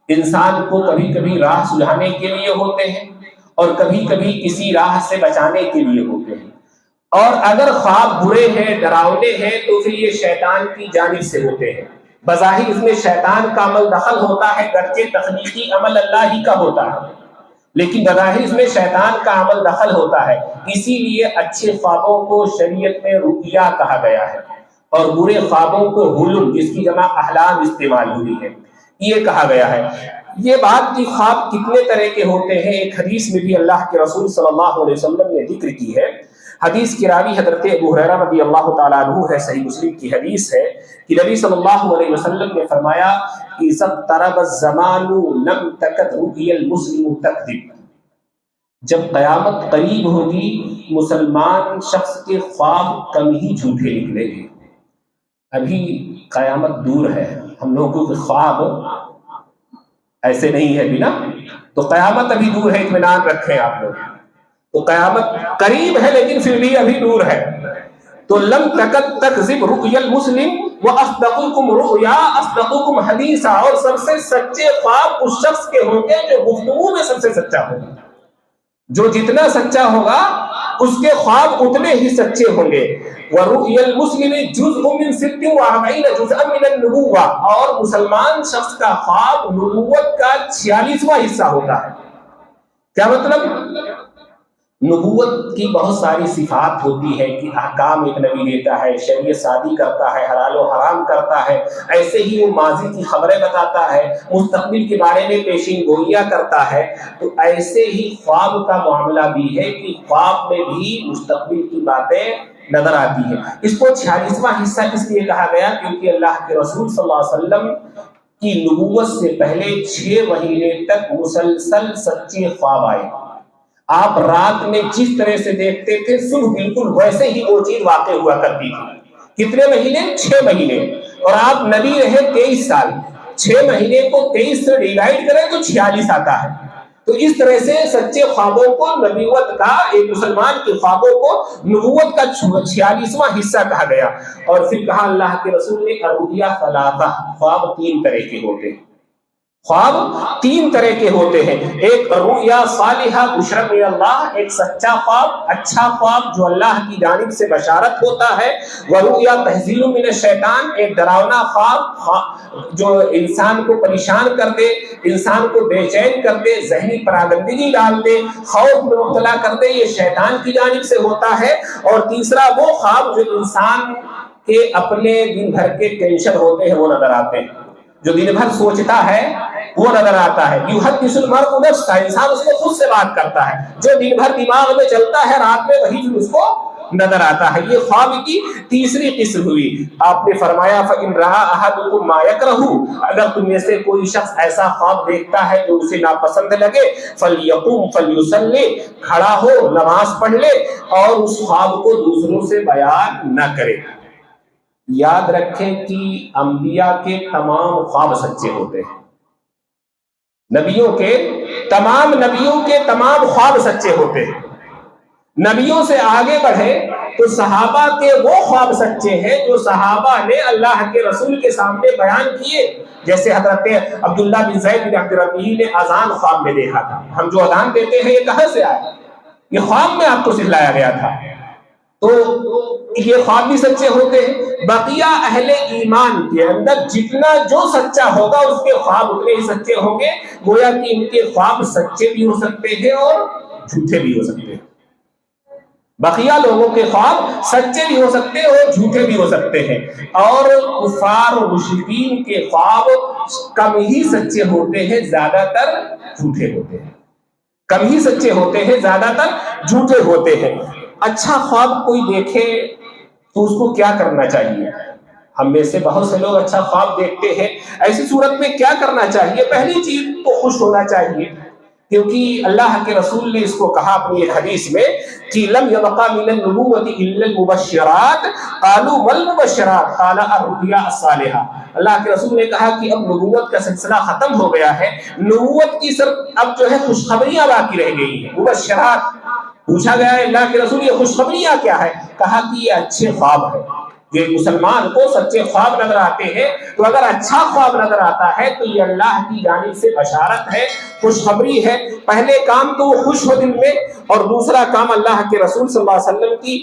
انسان کو کبھی کبھی راہ سجھانے کے لیے ہوتے ہیں، اور کبھی کبھی کسی راہ سے بچانے کے لیے ہوتے ہیں۔ اور اگر خواب برے ہیں، ڈراونے ہیں، تو پھر یہ شیطان کی جانب سے ہوتے ہیں۔ بظاہر اس میں شیطان کا عمل دخل ہوتا ہے، گرچہ تخلیقی عمل اللہ ہی کا ہوتا ہے، لیکن بظاہر اس میں شیطان کا عمل دخل ہوتا ہے۔ اسی لیے اچھے خوابوں کو شریعت میں رؤیا کہا گیا ہے، اور برے خوابوں کو حلم، جس کی جمع احلام استعمال ہوئی ہے، یہ کہا گیا ہے۔ یہ بات کہ خواب کتنے طرح کے ہوتے ہیں، ایک حدیث میں بھی اللہ کے رسول صلی اللہ علیہ وسلم نے ذکر کی ہے۔ حدیث کی راوی حضرت ابو ہریرہ رضی اللہ تعالیٰ عنہ ہے، صحیح مسلم کی حدیث ہے کہ نبی صلی اللہ علیہ وسلم نے فرمایا کہ اذا اقترب الزمان لم تکد رؤیا المسلم تکذب، جب قیامت قریب ہوگی مسلمان شخص کے خواب کم ہی جھوٹے نکلیں گے۔ ابھی قیامت دور ہے، ہم لوگوں کے خواب ایسے نہیں ہے بھی نا، تو قیامت ابھی دور ہے، اطمینان رکھیں آپ لوگ۔ تو قیامت قریب ہے لیکن پھر بھی ابھی دور ہے. تو لم تکد تکذب رؤیا المسلم واصدقكم رؤیا اصدقكم حدیثا، اور سب سے سچے خواب اس شخص کے ہوں گے جو گفتگو میں سب سے سچا ہوگا. جو جتنا سچا ہوگا اس کے خواب اتنے ہی سچے ہوں گے. ورؤیا المسلم جزء من 46 جزءا من النبوة، اور مسلمان شخص کا خواب نبوت کا 46واں حصہ ہوتا ہے. کیا مطلب؟ نبوت کی بہت ساری صفات ہوتی ہے کہ احکام ایک نبی دیتا ہے، شریعت سازی کرتا ہے، حلال و حرام کرتا ہے. ایسے ہی وہ ماضی کی خبریں بتاتا ہے، مستقبل کے بارے میں پیشین گوئیاں کرتا ہے. تو ایسے ہی خواب کا معاملہ بھی ہے کہ خواب میں بھی مستقبل کی باتیں نظر آتی ہے. اس کو 46واں حصہ اس لیے کہا گیا کیونکہ اللہ کے رسول صلی اللہ علیہ وسلم کی نبوت سے پہلے 6 مہینے تک مسلسل سچے خواب آئے. آپ رات میں جس طرح سے دیکھتے تھے صبح بالکل ویسے ہی وہ چیز واقع ہوا کرتی تھی. کتنے مہینے؟ 6 مہینے. اور آپ نبی رہے 23 سال. 6 مہینے کو 23 سے ڈیوائڈ کریں تو 46 آتا ہے. تو اس طرح سے سچے خوابوں کو نبوت کا، ایک مسلمان کے خوابوں کو نبوت کا 46واں حصہ کہا گیا. اور پھر کہا اللہ کے رسول نے الرؤیا ثلاثہ، خواب 3 طرح کے ہوتے ہیں. خواب 3 طرح کے ہوتے ہیں. ایک رؤیا صالحہ بشرا من اللہ، ایک سچا خواب، اچھا خواب جو اللہ کی جانب سے بشارت ہوتا ہے. ورؤیا تحذیر من الشیطان، ایک ڈراونا خواب جو انسان کو پریشان کر دے، انسان کو بے چین کر دے، ذہنی پراگندگی ڈال دے، خوف میں مبتلا کر دے، یہ شیطان کی جانب سے ہوتا ہے. اور تیسرا وہ خواب جو انسان کے اپنے دن بھر کے ٹینشن ہوتے ہیں وہ نظر آتے ہیں، جو دن بھر سوچتا ہے وہ نظر آتا ہے. یحدث المرء نفسہ، انسان اس کو خود سے بات کرتا ہے، جو دن بھر دماغ میں چلتا ہے رات میں وہی اس کو نظر آتا ہے. یہ خواب کی تیسری قسم ہوئی. آپ نے فرمایا فإن رأى أحدكم ما يكره، اگر تم میں سے کوئی شخص ایسا خواب دیکھتا ہے جو اسے ناپسند لگے، فليقم فليصلي، کھڑا ہو نماز پڑھ لے اور اس خواب کو دوسروں سے بیان نہ کرے. یاد رکھیں کہ انبیاء کے تمام خواب سچے ہوتے ہیں. نبیوں کے تمام خواب سچے ہوتے ہیں. نبیوں سے آگے بڑھے تو صحابہ کے وہ خواب سچے ہیں جو صحابہ نے اللہ کے رسول کے سامنے بیان کیے. جیسے حضرت عبداللہ بن زید بن عبد الربیع نے اذان خواب میں دیکھا تھا. ہم جو اذان دیتے ہیں یہ کہاں سے آیا؟ یہ خواب میں آپ کو سکھلایا گیا تھا. تو یہ خواب بھی سچے ہوتے ہیں. بقیہ اہل ایمان کے اندر جتنا جو سچا ہوگا اس کے خواب اتنے ہی سچے ہوں گے. گویا کہ ان کے خواب سچے بھی ہو سکتے ہیں اور جھوٹے بھی ہو سکتے ہیں. بقیہ لوگوں کے خواب سچے بھی ہو سکتے ہیں اور جھوٹے بھی ہو سکتے ہیں. اور کفار و مشرکین کے خواب کم ہی سچے ہوتے ہیں، زیادہ تر جھوٹے ہوتے ہیں. کم ہی سچے ہوتے ہیں، زیادہ تر جھوٹے ہوتے ہیں. اچھا خواب کوئی دیکھے تو اس کو کیا کرنا چاہیے؟ ہم میں سے بہت سے لوگ اچھا خواب دیکھتے ہیں. ایسی صورت میں کیا کرنا چاہیے؟ پہلی چیز تو خوش ہونا چاہیے، کیونکہ اللہ کے رسول نے اس کو کہا اپنی ایک حدیث میں کہ لم يبقى من النبوة الا المبشرات قالوا ما المبشرات قال الرؤيا الصالحة. اللہ کے رسول نے کہا کہ اب نبوت کا سلسلہ ختم ہو گیا ہے، نبوت کی صرف اب جو ہے خوشخبریاں باقی رہ گئی ہیں. مبشرات پوچھا گیا ہے اللہ کے رسول یہ خوشخبریاں کیا ہے؟ کہا کہ یہ اچھے خواب ہے. یہ مسلمان کو سچے خواب نظر آتے ہیں. تو اگر اچھا خواب نظر آتا ہے تو یہ اللہ کی جانب سے بشارت ہے، خوشخبری ہے. پہلے کام تو وہ خوش ہو دل میں، اور دوسرا کام اللہ کے رسول صلی اللہ علیہ وسلم کی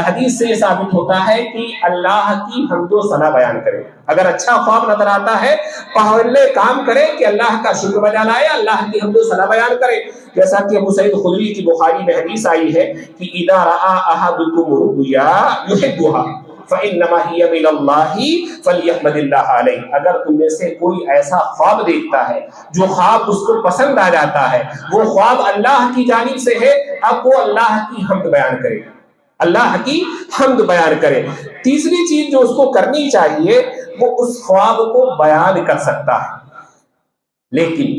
حدیث سے یہ ثابت ہوتا ہے کہ اللہ کی حمد و ثنا بیان کرے. اگر اچھا خواب نظر آتا ہے پہلے کام کرے کہ اللہ کا شکر بجا لائے، اللہ کی حمد و ثنا بیان کرے. جیسا کہ ابو سعید خدری کی بخاری میں حدیث آئی ہے کہ اذا رأى احدكم رؤيا يحبها فإنما هي من الله فليحمد الله عليه. اگر تم میں سے کوئی ایسا خواب دیکھتا ہے جو خواب اس کو پسند آ جاتا ہے، وہ خواب اللہ کی جانب سے ہے، اب وہ اللہ کی حمد بیان کرے، اللہ کی حمد بیان کرے. تیسری چیز جو اس کو کرنی چاہیے وہ اس خواب کو بیان کر سکتا ہے، لیکن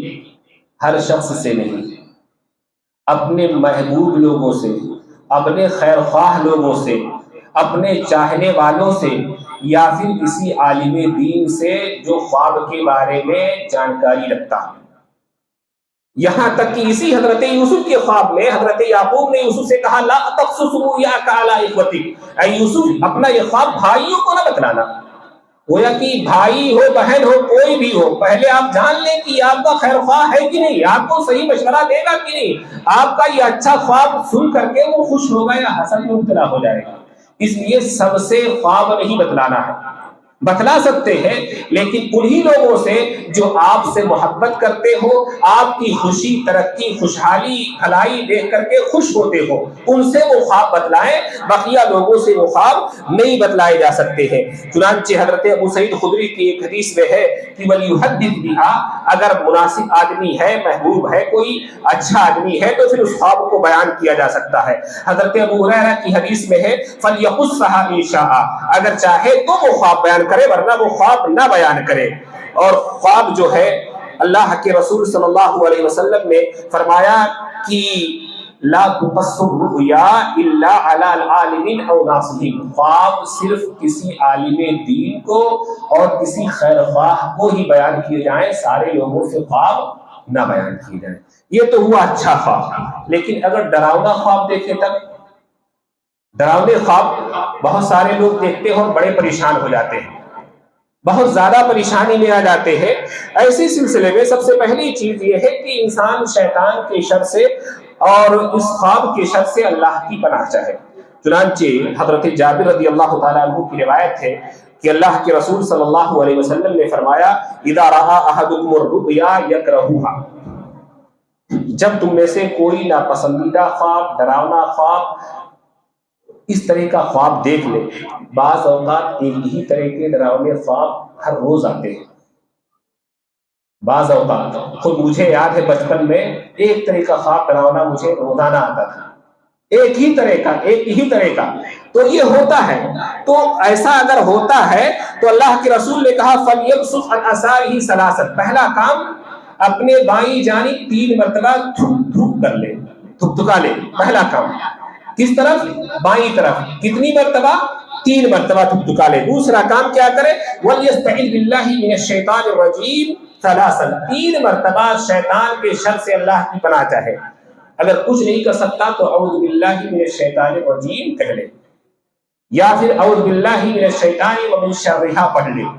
ہر شخص سے نہیں، اپنے محبوب لوگوں سے، اپنے خیر خواہ لوگوں سے، اپنے چاہنے والوں سے، یا پھر کسی عالم دین سے جو خواب کے بارے میں جانکاری رکھتا ہے. یہاں تک کہ اسی حضرت یوسف کے خواب میں حضرت یعقوب نے یوسف سے کہا لا تقصص رؤیاک علی اخوتک، اے یوسف اپنا یہ خواب بھائیوں کو نہ بتلانا۔ گویا کہ بھائی ہو بہن ہو کوئی بھی ہو، پہلے آپ جان لیں کہ آپ کا خیر خواہ ہے کہ نہیں، آپ کو صحیح مشورہ دے گا کہ نہیں، آپ کا یہ اچھا خواب سن کر کے وہ خوش ہوگا یا حسد میں مبتلا ہو جائے گا۔ اس لیے سب سے خواب نہیں بتلانا ہے، بتلا سکتے ہیں لیکن انہی لوگوں سے جو آپ سے محبت کرتے ہو، آپ کی خوشی ترقی خوشحالی بھلائی دیکھ کر کے خوش ہوتے ہو، ان سے وہ خواب بتلائیں، بقیہ لوگوں سے وہ خواب نہیں بتلائے جا سکتے ہیں۔ چنانچہ حضرت ابو سعید خدری کی ایک حدیث میں ہے کہ وَلْيُحَدِّثْ بِهَا، اگر مناسب آدمی ہے، محبوب ہے، کوئی اچھا آدمی ہے تو پھر اس خواب کو بیان کیا جا سکتا ہے۔ حضرت ابو ہریرہ کی حدیث میں ہے فَلْيَقُصَّهَا إِن شَاءَ، اگر چاہے تو وہ خواب بیان کرے ورنہ وہ خواب نہ بیان کرے۔ اور خواب جو ہے اللہ کے رسول صلی اللہ علیہ وسلم نے فرمایا کہ لا تقص الرؤیا الا علی العالمین او ناصحین، خواب صرف کسی عالم دین کو اور کسی خیر خواہ کو ہی بیان کیے جائیں، سارے لوگوں سے خواب نہ بیان کیے جائیں۔ یہ تو ہوا اچھا خواب، لیکن اگر ڈراؤنا خواب دیکھیں تب ڈراؤنے خواب بہت سارے لوگ دیکھتے ہیں اور بڑے پریشان ہو جاتے ہیں، بہت زیادہ پریشانی میں آ جاتے ہیں۔ ایسی سلسلے میں سب سے پہلی چیز یہ ہے کہ انسان شیطان کے شر سے اور اس خواب کے شر سے اللہ کی پناہ چاہے۔ چنانچہ حضرت جابر رضی اللہ تعالیٰ عنہ کی روایت ہے کہ اللہ کے رسول صلی اللہ علیہ وسلم نے فرمایا اذا رأى احدكم الرؤيا يكرهها، جب تم میں سے کوئی ناپسندیدہ خواب، ڈراؤنا خواب، اس طرح کا خواب دیکھ لے، بعض اوقات ایک ہی طرح کے ڈراؤنے خواب ہر روز آتے ہیں، بعض اوقات خود مجھے یاد ہے بچپن میں ایک طرح کا خواب ڈراؤنا مجھے روزانہ آتا تھا، ایک ہی طرح کا تو یہ ہوتا ہے۔ تو ایسا اگر ہوتا ہے تو اللہ کے رسول نے کہا فَلْيَبْصُقْ عَنْ يَسَارِهِ ثَلَاثًا، پہلا کام اپنے بائیں جانب 3 مرتبہ تھوک کر لے، تھکا لے، پہلا کام کس طرف؟ بائیں طرف، کتنی مرتبہ؟ 3 مرتبہ تھکا لے۔ دوسرا کام کیا کرے؟ وَلْيَسْتَعِذْ بِاللَّهِ مِنَ الشَّيْطَانِ الرَّجِيمِ ثَلَاثًا، 3 مرتبہ شیطان کے شر سے اللہ کی پناہ چاہے۔ اگر کچھ نہیں کر سکتا تو اعوذ باللہ من الشیطان الرجیم کہہ لے، یا پھر اعوذ باللہ من الشیطان ومن شرہا پڑھ لے،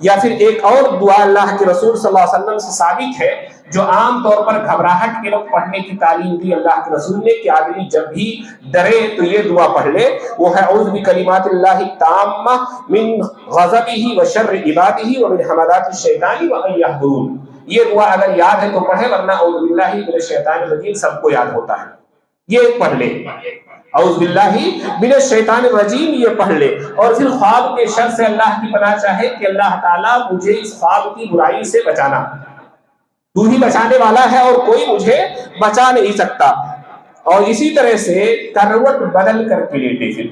یا پھر ایک اور دعا اللہ کے رسول صلی اللہ علیہ وسلم سے ثابت ہے جو عام طور پر گھبراہٹ کے وقت پڑھنے کی تعلیم دی اللہ کے رسول نے کہ آدمی جب بھی ڈرے تو یہ دعا پڑھ لے، وہ ہے اعوذ بکلمات اللہ التامہ من غضبہ وشر عبادہ ومن حمدات الشیطان وان یحضرون۔ یہ دعا اگر یاد ہے تو پڑھے، ورنہ اعوذ باللہ من الشیطان الرجیم سب کو یاد ہوتا ہے، یہ پڑھ لے، اعوذ باللہ من الشیطان الرجیم یہ پڑھ لے، اور پھر خواب کے شر سے اللہ کی پناہ چاہے کہ اللہ تعالیٰ مجھے اس خواب کی برائی سے بچانا، تو ہی بچانے والا ہے اور کوئی مجھے بچا نہیں سکتا۔ اور اسی طرح سے کروٹ بدل کر کے لیٹے، پھر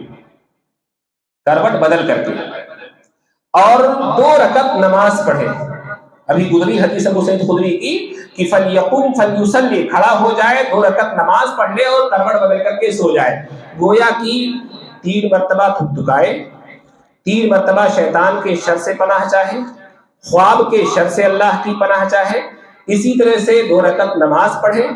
کروٹ بدل کر کے اور 2 رکعت نماز پڑھے۔ ابھی گزری حدیث ابو سعید خدری کی کہ فَلْيَقُمْ فَلْيُصَلِّ، کھڑا ہو جائے، 2 رکعت نماز پڑھ لے اور کروٹ بدل کر کے سو جائے۔ گویا کہ 3 مرتبہ تھکائے، 3 مرتبہ شیطان کے شر سے پناہ چاہے، خواب کے شر سے اللہ کی پناہ چاہے، اسی طرح سے 2 رکعت نماز پڑھے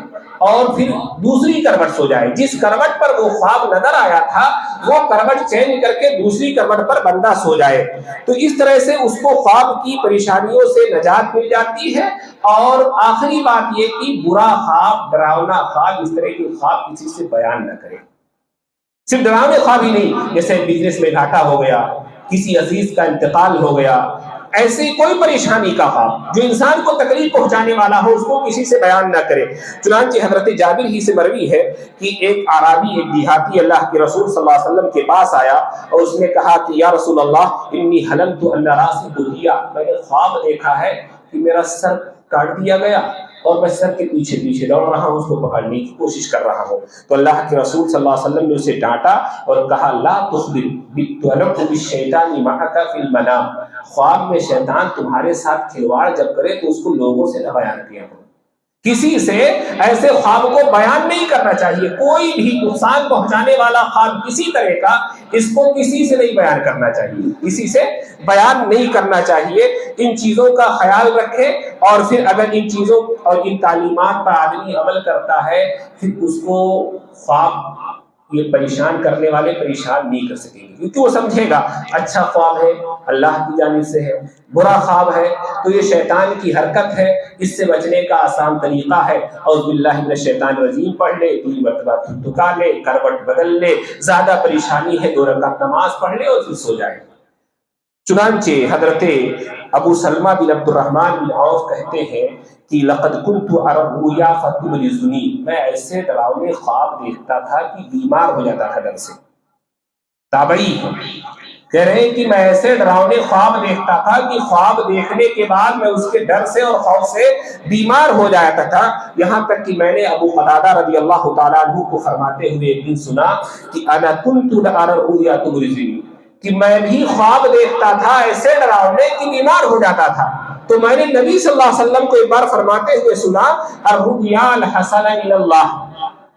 اور پھر دوسری کروٹ سو جائے۔ جس کروٹ پر وہ خواب نظر آیا تھا وہ کروٹ چینج کر کے دوسری کروٹ پر بندہ سو جائے، تو اس طرح سے اس کو خواب کی پریشانیوں سے نجات مل جاتی ہے۔ اور آخری بات یہ کہ برا خواب، ڈراؤنا خواب، اس طرح کے خواب کسی سے بیان نہ کرے۔ صرف ڈراؤنے خواب ہی نہیں، جیسے بزنس میں گھاٹا ہو گیا، کسی عزیز کا انتقال ہو گیا، ایسی کوئی پریشانی کا خواب جو انسان کو تکلیف پہنچانے والا ہو اس کو کسی سے بیان نہ کرے۔ چنانچہ حضرت جابر ہی سے مروی ہے کہ ایک اعرابی، ایک دیہاتی اللہ کے رسول صلی اللہ علیہ وسلم کے پاس آیا اور اس نے کہا کہ یا رسول اللہ انی حلمت ان راسی دھیا، میں نے خواب دیکھا ہے کہ میرا سر کاٹ دیا گیا اور میں سر کے پیچھے پیچھے دوڑ رہا ہوں، اس کو پکڑنے کی کوشش کر رہا ہوں۔ تو اللہ کے رسول صلی اللہ علیہ وسلم نے اسے ڈانٹا اور کہا لا تخبر بالشیطان معک فی المنام، خواب میں شیطان تمہارے ساتھ کھلواڑ جب کرے تو اس کو لوگوں سے نہ بیان کیا کرو، کسی سے ایسے خواب کو بیان نہیں کرنا چاہیے. کوئی بھی نقصان پہنچانے والا خواب کسی طرح کا اس کو کسی سے نہیں بیان کرنا چاہیے, کسی سے بیان نہیں کرنا چاہیے. ان چیزوں کا خیال رکھیں, اور پھر اگر ان چیزوں اور ان تعلیمات پر آدمی عمل کرتا ہے پھر اس کو خواب یہ پریشان کرنے والے پریشان نہیں کر سکیں گے, کیونکہ وہ سمجھے گا اچھا خواب ہے اللہ کی جانب سے ہے, برا خواب ہے تو یہ شیطان کی حرکت ہے, اس سے بچنے کا آسان طریقہ ہے اعوذ باللہ من الشیطان الرجیم پڑھ لے, 3 مرتبہ دھکا لے, کروٹ بدل لے, زیادہ پریشانی ہے 2 رکعت نماز پڑھ لے اور پھر سو جائے. چنانچہ حضرت ابو سلمہ بن عبد الرحمن بن عوف کہتے ہیں کہ لقد كنت ارى الرؤيا فتبرزني, میں ایسے ڈراؤنے خواب دیکھتا تھا کہ بیمار ہو جاتا تھا ڈر سے. تابعی کہہ رہے ہیں کہ میں ایسے ڈراؤنے خواب دیکھتا تھا کہ خواب دیکھنے کے بعد میں اس کے ڈر سے اور خوف سے بیمار ہو جاتا تھا. یہاں تک کہ میں نے ابو قتادہ رضی اللہ تعالیٰ عنہ کو فرماتے ہوئے ایک دن سنا کہ انا كنت ارى الرؤيا تبرزني, کہ میں بھی خواب دیکھتا تھا ایسے ڈراؤنے کہ بیمار ہو جاتا تھا. تو میں نے نبی صلی اللہ علیہ وسلم کو ایک بار فرماتے ہوئے سنا الرؤیا الحسنہ الی اللہ,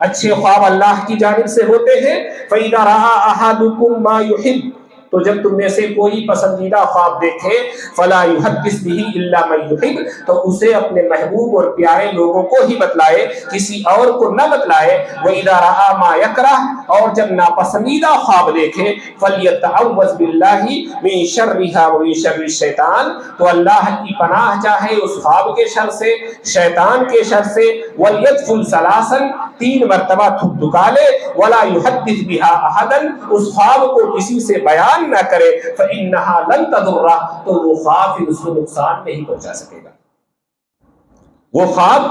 اچھے خواب اللہ کی جانب سے ہوتے ہیں. فإذا رأى أحدكم ما يحب, تو جب تم میں سے کوئی پسندیدہ خواب دیکھے فلا يحدث به الا من يحب, تو اسے اپنے محبوب اور پیارے لوگوں کو ہی بتلائے, کسی اور کو نہ بتلائے. وإذا رأى ما يكره, اور جب ناپسندیدہ خواب دیکھے فليتعوذ بالله من شرها ومن شر الشیطان, تو اللہ کی پناہ چاہے اس خواب کے شر سے, شیطان کے شر سے. وليدخل ثلاثا, 3 مرتبہ تھکا لے. ولا يحدث بها احدا, اس خواب کو کسی سے بیان نہ کرے. فإنها لن تضر, تو وہ خواب پھر اس کو نقصان نہیں پہنچا سکے گا, وہ خواب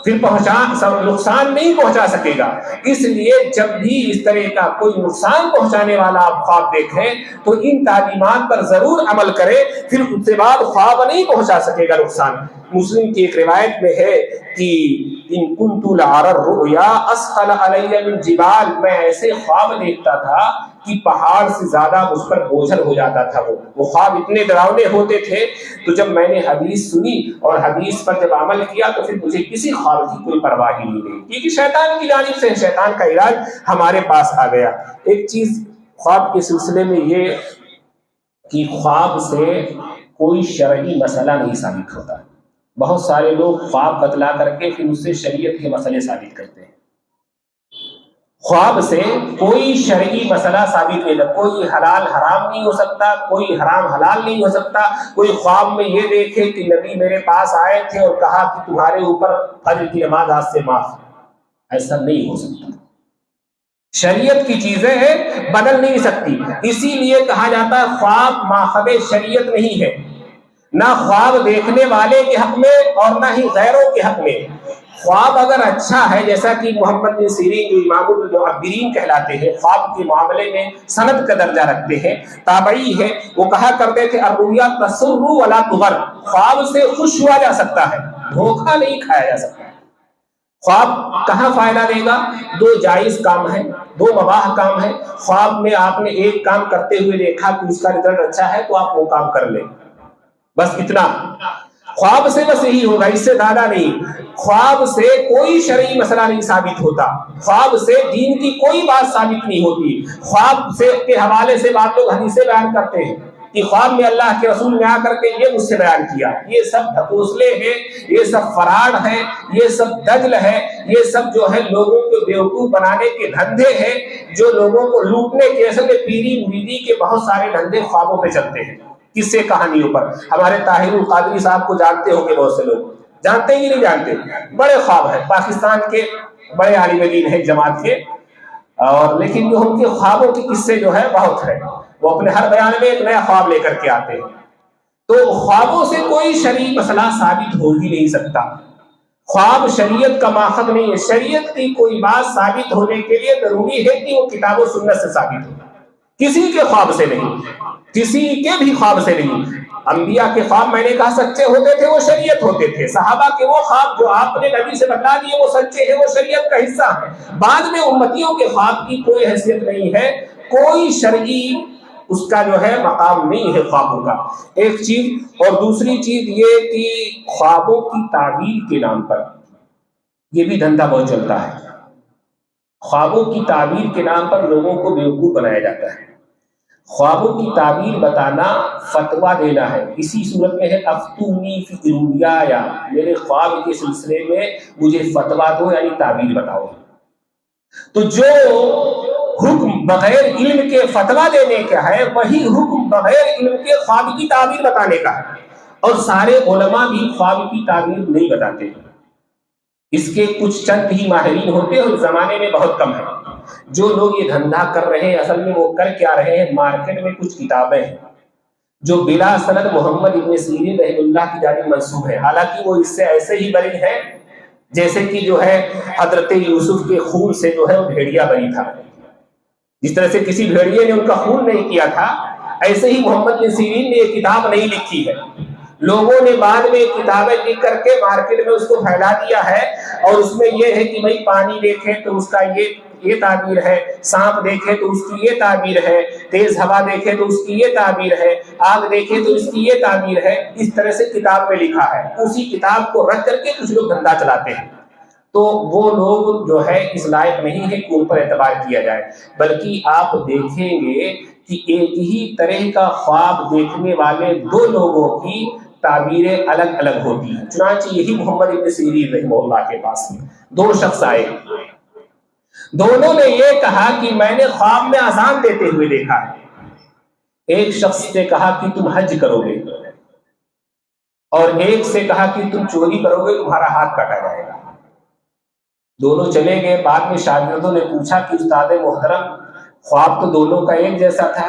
پھر نقصان نہیں پہنچا سکے گا. اس لیے جب بھی اس طرح کا کوئی نقصان پہنچانے والا آپ خواب دیکھیں تو ان تعلیمات پر ضرور عمل کریں, پھر اس کے بعد خواب نہیں پہنچا سکے گا نقصان. مسلم کی ایک روایت میں ہے کہ ان كنت لأرى الرؤيا أثقل علي من جبال, میں ایسے خواب دیکھتا تھا کہ پہاڑ سے زیادہ مجھ پر بوجھل ہو جاتا تھا. وہ خواب اتنے ڈراؤنے ہوتے تھے. تو جب میں نے حدیث سنی اور حدیث پر جب عمل کیا تو پھر مجھے کسی خواب کی کوئی پرواہ ہی نہیں رہی, کیونکہ شیطان کی جانب سے شیطان کا علاج ہمارے پاس آ گیا. ایک چیز خواب کے سلسلے میں یہ کہ خواب سے کوئی شرعی مسئلہ نہیں ثابت ہوتا. بہت سارے لوگ خواب بتلا کر کے پھر اس سے شریعت کے مسئلے ثابت کرتے ہیں. خواب سے کوئی شرعی مسئلہ ثابت نہیں, کوئی حلال حرام نہیں ہو سکتا, کوئی حرام حلال نہیں ہو سکتا. کوئی خواب میں یہ دیکھے کہ نبی میرے پاس آئے تھے اور کہا کہ تمہارے اوپر فجر کی نماز آج سے معاف, ایسا نہیں ہو سکتا. شریعت کی چیزیں ہیں, بدل نہیں سکتی. اسی لیے کہا جاتا ہے خواب ماخذ شریعت نہیں ہے, نہ خواب دیکھنے والے کے حق میں اور نہ ہی غیروں کے حق میں. خواب اگر اچھا ہے, جیسا کہ محمد بن سیرین جو امام المعبرین کہلاتے ہیں, خواب کے معاملے میں سند کا درجہ رکھتے ہیں, تابعی ہے, وہ کہا کرتے تھے الرؤیا تسر ولا تغر, خواب سے خوش ہوا جا سکتا ہے, دھوکہ نہیں کھایا جا سکتا. خواب کہاں فائدہ دے گا؟ 2 جائز کام ہیں, 2 مباح کام ہیں. خواب میں آپ نے ایک کام کرتے ہوئے دیکھا کہ اس کا رزلٹ اچھا ہے تو آپ وہ کام کر لیں, بس اتنا. خواب سے بس یہی ہوگا, اس سے زیادہ نہیں. خواب سے کوئی شرعی مسئلہ نہیں ثابت ہوتا, خواب سے دین کی کوئی بات ثابت نہیں ہوتی. خواب سے کے حوالے سے بعض لوگ حدیثیں بیان کرتے ہیں کہ خواب میں اللہ کے رسول نے آ کر کے یہ مجھ سے بیان کیا. یہ سب ڈھکوسلے ہیں, یہ سب فراڈ ہے, یہ سب دجل ہے, یہ سب جو ہے لوگوں کو بیوقوف بنانے کے دھندے ہیں, جو لوگوں کو لوٹنے کے. اصل میں پیری مریدی کے بہت سارے دھندے خوابوں پہ چلتے ہیں, کس سے کہانیوں پر. ہمارے طاہر القادری صاحب کو جانتے ہوں گے, بہت سے لوگ جانتے ہی نہیں جانتے. بڑے خواب ہیں, پاکستان کے بڑے عالم دین ہیں جماعت کے, اور لیکن جو ان کے خوابوں کے قصے جو ہے بہت ہے. وہ اپنے ہر بیان میں ایک نیا خواب لے کر کے آتے ہیں. تو خوابوں سے کوئی شرعی مسئلہ ثابت ہو ہی نہیں سکتا. خواب شریعت کا ماخذ نہیں ہے. شریعت کی کوئی بات ثابت ہونے کے لیے ضروری ہے کہ وہ کتاب و سنت سے ثابت ہو, کسی کے خواب سے نہیں, کسی کے بھی خواب سے نہیں. انبیاء کے خواب میں نے کہا سچے ہوتے تھے, وہ شریعت ہوتے تھے. صحابہ کے وہ خواب جو آپ نے نبی سے بتلا دیے وہ سچے ہیں, وہ شریعت کا حصہ ہیں. بعد میں امتیوں کے خواب کی کوئی حیثیت نہیں ہے, کوئی شرعی اس کا جو ہے مقام نہیں ہے خوابوں کا. ایک چیز. اور دوسری چیز یہ کہ خوابوں کی تعبیر کے نام پر یہ بھی دھندا بہت چلتا ہے. خوابوں کی تعبیر کے نام پر لوگوں کو بیوقوف بنایا جاتا ہے. خوابوں کی تعبیر بتانا فتویٰ دینا ہے. اسی صورت میں ہے افتونی فی رؤیایا، میرے خواب کے سلسلے میں مجھے فتویٰ دو، یعنی تعبیر بتاؤ. تو جو حکم بغیر علم کے فتویٰ دینے کا ہے، وہی حکم بغیر علم کے خواب کی تعبیر بتانے کا ہے. اور سارے علماء بھی خواب کی تعبیر نہیں بتاتے. اس کے کچھ چند ہی ماہرین ہوتے ہیں اور زمانے میں بہت کم ہیں. جو لوگ یہ دھندا کر رہے ہیں اصل میں وہ کر کیا رہے ہیں، مارکیٹ میں کچھ کتابیں ہیں جو بلا سند محمد ابن سیرین رحمہ اللہ کی جانب منسوب ہے، حالانکہ وہ اس سے ایسے ہی بری ہیں جیسے کہ جو ہے حضرت یوسف کے خون سے جو ہے وہ بھیڑیا بری تھا. جس طرح سے کسی بھیڑیے نے ان کا خون نہیں کیا تھا، ایسے ہی محمد بن سیرین نے یہ کتاب نہیں لکھی ہے. لوگوں نے بعد میں کتابیں لکھ کر کے مارکیٹ میں اس کو پھیلا دیا ہے، اور اس میں یہ ہے کہ بھئی پانی دیکھے تو اس کا یہ تعبیر ہے، سانپ دیکھے تو اس کی یہ تعبیر ہے، تیز ہوا دیکھے تو اس کی یہ تعبیر ہے، آگ دیکھے تو اس کی یہ تعبیر ہے. اس طرح سے کتاب میں لکھا ہے. اسی کتاب کو رکھ کر کے کچھ لوگ دھندا چلاتے ہیں. تو وہ لوگ جو ہے اس لائق نہیں ہے کہ ان پر اعتبار کیا جائے، بلکہ آپ دیکھیں گے کہ ایک ہی طرح کا خواب دیکھنے والے دو لوگوں کی تعبیریں الگ الگ ہوتی ہیں. چنانچہ یہی محمد ابن سیرین رحمہ اللہ کے پاس میں دو شخص آئے. دونوں نے یہ کہا کہ میں نے خواب میں اذان دیتے ہوئے دیکھا ہے. ایک شخص سے کہا کہ تم حج کرو گے، اور ایک سے کہا کہ تم چوری کرو گے، تمہارا ہاتھ کاٹا جائے گا. دونوں چلے گئے. بعد میں شاگردوں نے پوچھا کہ استاد محترم، خواب تو دونوں کا ایک جیسا تھا،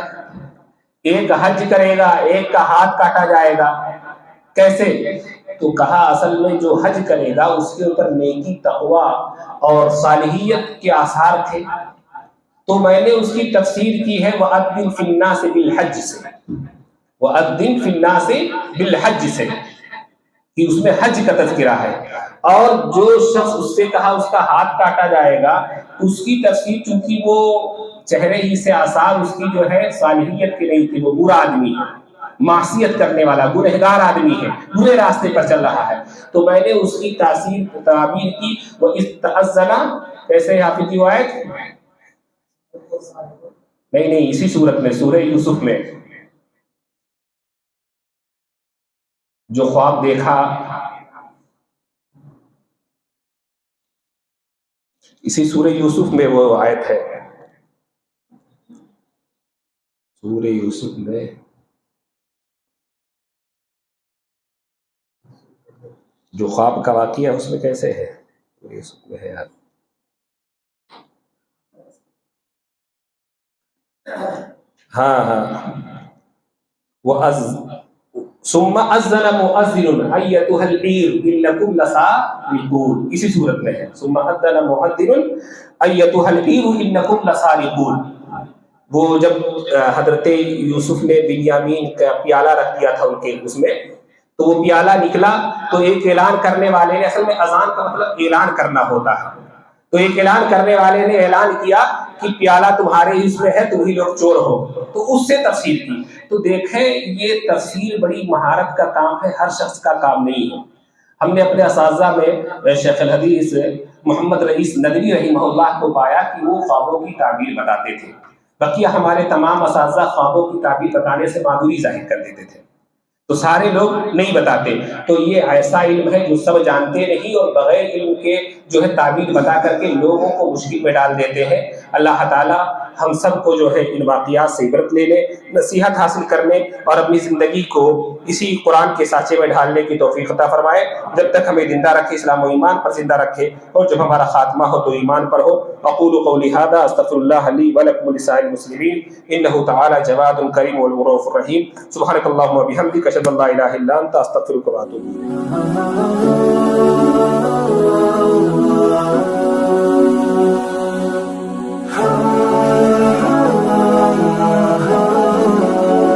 ایک حج کرے گا، ایک کا ہاتھ کاٹا جائے گا، کیسے؟ تو کہا اصل میں جو حج کرے گا اس کے اوپر نیکی، تقوی اور صالحیت کے آثار تھے، تو میں نے اس کی تفسیر کی ہے وَأَذِّن فِي النَّاسِ بِالْحَجِّ سے، وَأَذِّن فِي النَّاسِ بِالْحَجِّ سے، کہ اس میں حج کا تذکرہ ہے. اور جو شخص اس سے کہا اس کا ہاتھ کاٹا جائے گا، اس کی تفسیر چونکہ وہ چہرے ہی سے آثار اس کی جو ہے صالحیت کی نہیں تھی، وہ برا آدمی ہے، معصیت کرنے والا گنہگار آدمی ہے، برے راستے پر چل رہا ہے. تو میں نے اس کی تعبیر کی وہ استعزنا، کیسے حافظ کی آیت؟ نہیں، اسی صورت میں سورہ یوسف میں جو خواب دیکھا، اسی سورہ یوسف میں وہ آیت ہے. سورہ یوسف میں جو خواب کا واقعہ اس میں کیسے ہے؟ یوسف میں ہے یار. ہاں ثم اذن مؤذن ایتها العیر انکم لسارقون، اسی صورت میں ہے ثم اذن مؤذن ایتها العیر انکم لسارقون. وہ جب حضرت یوسف نے بنیامین کا پیالہ رکھ دیا تھا ان کے اس میں، تو وہ پیالہ نکلا تو ایک اعلان کرنے والے نے، اصل میں اذان کا مطلب اعلان کرنا ہوتا ہے، تو ایک اعلان کرنے والے نے اعلان کیا کہ پیالہ تمہارے ہی اس میں ہے، تم ہی لوگ چور ہو، تو اس سے تفسیر کی. تو دیکھیں یہ تفسیر بڑی مہارت کا کام ہے، ہر شخص کا کام نہیں ہے. ہم نے اپنے اساتذہ میں شیخ الحدیث محمد رئیس ندوی رحمہ اللہ کو پایا کہ وہ خوابوں کی تعبیر بتاتے تھے. بقیہ ہمارے تمام اساتذہ خوابوں کی تعبیر بتانے سے معذوری ظاہر کر دیتے تھے، تو سارے لوگ نہیں بتاتے. تو یہ ایسا علم ہے جو سب جانتے نہیں، اور بغیر علم کے جو ہے تعبیر بتا کر کے لوگوں کو مشکل میں ڈال دیتے ہیں. اللہ تعالیٰ ہم سب کو جو ہے ان واقعات سے عبرت لینے، نصیحت حاصل کرنے اور اپنی زندگی کو اسی قرآن کے سانچے میں ڈھالنے کی توفیق عطا فرمائے. جب تک ہمیں زندہ رکھے، اسلام و ایمان پر زندہ رکھے، اور جب ہمارا خاتمہ ہو تو ایمان پر ہو. اقول قولی ھذا استغفر اللہ لی ولکم ولسائر المسلمین انہ تعالی جواد کریم والرؤوف الرحیم. سبحانک اللہم وبحمدک اشہد ان لا الہ الا انت استغفرک واتوب الیک.